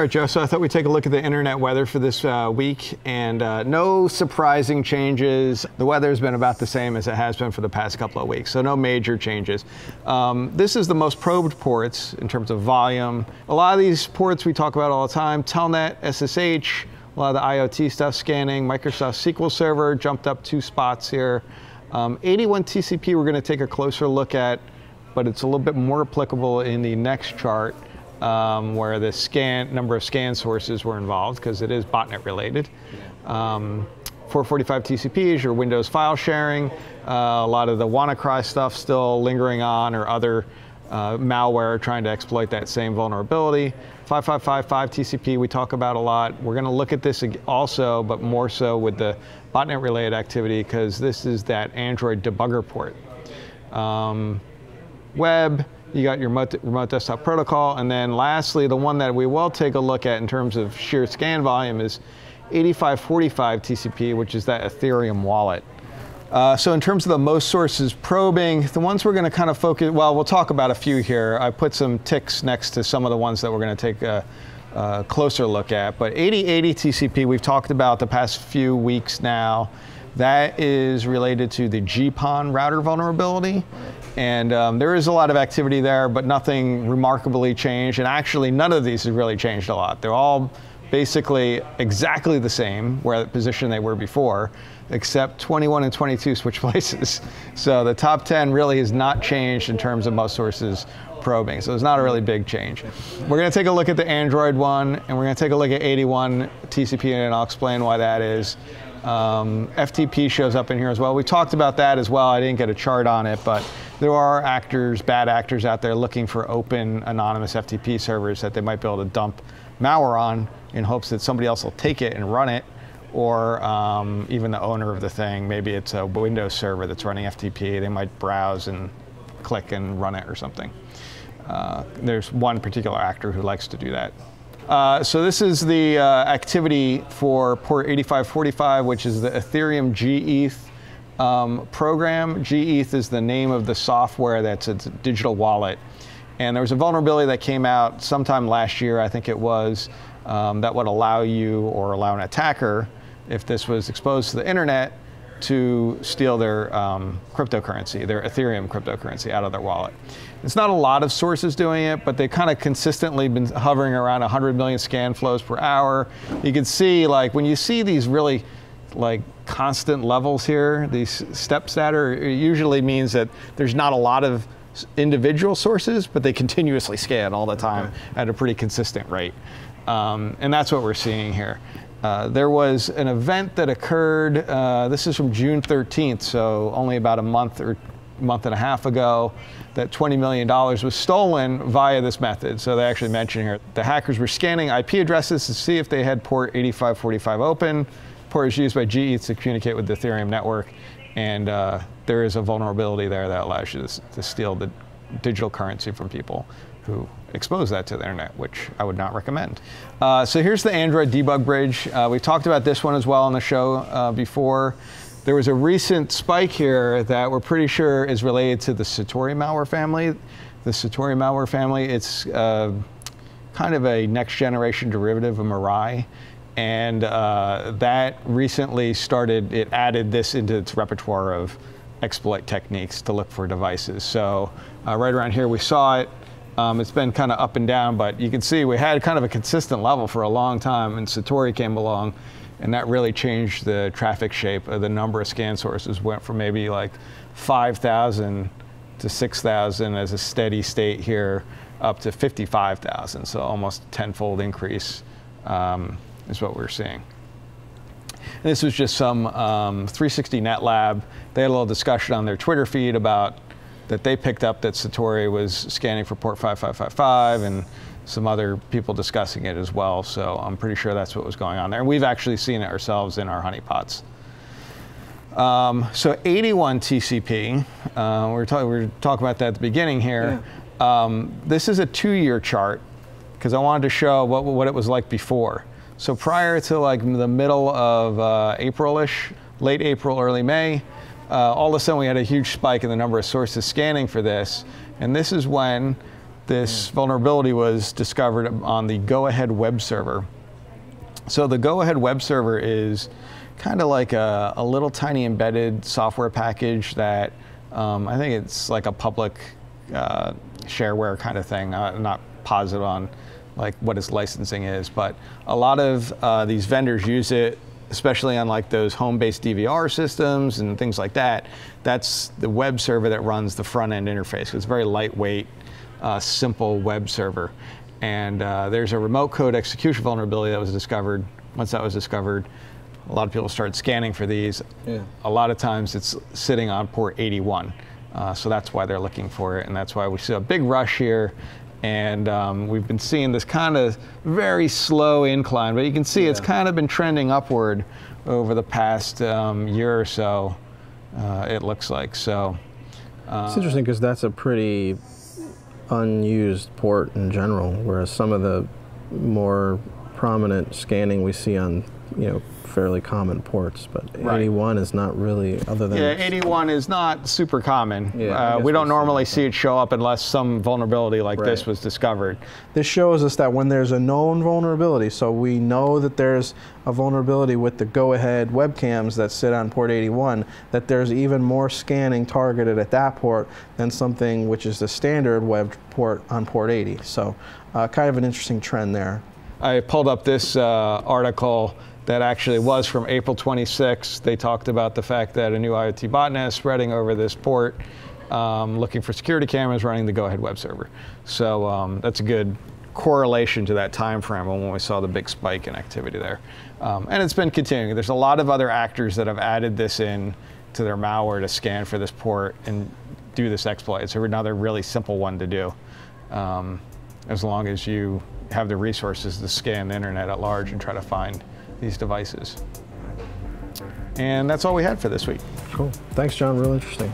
right, Joe, so I thought we'd take a look at the internet weather for this week, and no surprising changes. The weather's been about the same as it has been for the past couple of weeks, so no major changes. This is the most probed ports in terms of volume. A lot of these ports we talk about all the time: Telnet, SSH, a lot of the IoT stuff scanning, Microsoft SQL Server jumped up 2 spots here. 81 TCP we're going to take a closer look at, but it's a little bit more applicable in the next chart, where the number of scan sources were involved, because it is botnet related. 445 TCP is your Windows file sharing. A lot of the WannaCry stuff still lingering on, or other malware trying to exploit that same vulnerability. 5555 TCP we talk about a lot. We're going to look at this also, but more so with the botnet related activity, because this is that Android debugger port. Web, you got your remote desktop protocol, and then lastly, the one that we will take a look at in terms of sheer scan volume is 8545 TCP, which is that Ethereum wallet. So in terms of the most sources probing, the ones we're going to kind of focus, well, we'll talk about a few here. I put some ticks next to some of the ones that we're going to take a closer look at. But 8080 TCP, we've talked about the past few weeks now. That is related to the GPON router vulnerability. And there is a lot of activity there, but nothing remarkably changed. And actually, none of these has really changed a lot. They're all basically exactly the same where the position they were before, except 21 and 22 switch places. So the top 10 really has not changed in terms of most sources probing. So it's not a really big change. We're going to take a look at the Android one, and we're going to take a look at 81 TCP, and I'll explain why that is. FTP shows up in here as well. We talked about that as well. I didn't get a chart on it, but there are actors, bad actors out there looking for open anonymous FTP servers that they might be able to dump malware on in hopes that somebody else will take it and run it, or even the owner of the thing. Maybe it's a Windows server that's running FTP. They might browse and click and run it or something. There's one particular actor who likes to do that. So this is the activity for port 8545, which is the Ethereum Geth program. Geth is the name of the software that's a digital wallet. And there was a vulnerability that came out sometime last year, I think it was, that would allow you, or allow an attacker, if this was exposed to the internet, to steal their cryptocurrency, their Ethereum cryptocurrency, out of their wallet. It's not a lot of sources doing it, but they kind of consistently been hovering around 100 million scan flows per hour. You can see, like, when you see these really constant levels here, these steps that are, it usually means that there's not a lot of individual sources, but they continuously scan all the time at a pretty consistent rate. And that's what we're seeing here. There was an event that occurred, this is from June 13th, so only about a month or month and a half ago, that $20 million was stolen via this method. So they actually mention here, the hackers were scanning IP addresses to see if they had port 8545 open. Port is used by Geth to communicate with the Ethereum network, and there is a vulnerability there that allows you to steal the digital currency from people who expose that to the internet, which I would not recommend. So here's the Android debug bridge. We talked about this one as well on the show before. There was a recent spike here that we're pretty sure is related to the Satori malware family. The Satori malware family, it's kind of a next generation derivative of Mirai. And that recently started, it added this into its repertoire of exploit techniques to look for devices. So right around here we saw it. It's been kind of up and down, but you can see we had kind of a consistent level for a long time, and Satori came along, and that really changed the traffic shape of the number of scan sources. Went from maybe like 5,000 to 6,000 as a steady state here, up to 55,000, so almost a tenfold increase is what we're seeing. And this was just some 360 Lab. They had a little discussion on their Twitter feed about that they picked up that Satori was scanning for port 5555, and some other people discussing it as well. So I'm pretty sure that's what was going on there. And we've actually seen it ourselves in our honeypots. So 81 TCP, we were talking about that at the beginning here. Yeah. This is a 2-year chart, because I wanted to show what it was like before. So prior to like the middle of April-ish, late April, early May, all of a sudden we had a huge spike in the number of sources scanning for this. And this is when This vulnerability was discovered on the Go-Ahead web server. So the Go-Ahead web server is kind of like a little tiny embedded software package that I think it's like a public shareware kind of thing. I'm not positive on like what its licensing is, but a lot of these vendors use it, especially on like those home-based DVR systems and things like that. That's the web server that runs the front-end interface. It's a very lightweight, simple web server. And there's a remote code execution vulnerability that was discovered. Once that was discovered, a lot of people started scanning for these. Yeah. A lot of times it's sitting on port 81. So that's why they're looking for it, and that's why we see a big rush here. And we've been seeing this kind of very slow incline, but you can see it's kind of been trending upward over the past year or so, it looks like. So it's interesting because that's a pretty unused port in general, whereas some of the more prominent scanning we see on, fairly common ports, but 81 is not really, other than... Yeah, 81 is not super common. Yeah, we don't normally see it show up unless some vulnerability like this was discovered. This shows us that when there's a known vulnerability, so we know that there's a vulnerability with the Go-Ahead webcams that sit on port 81, that there's even more scanning targeted at that port than something which is the standard web port on port 80. So kind of an interesting trend there. I pulled up this article that actually was from April 26th. They talked about the fact that a new IoT botnet is spreading over this port, looking for security cameras running the Go-Ahead web server. So that's a good correlation to that time frame when we saw the big spike in activity there. And it's been continuing. There's a lot of other actors that have added this in to their malware to scan for this port and do this exploit. It's another really simple one to do, as long as you have the resources to scan the internet at large and try to find these devices. And that's all we had for this week. Cool. Thanks, John. Real interesting.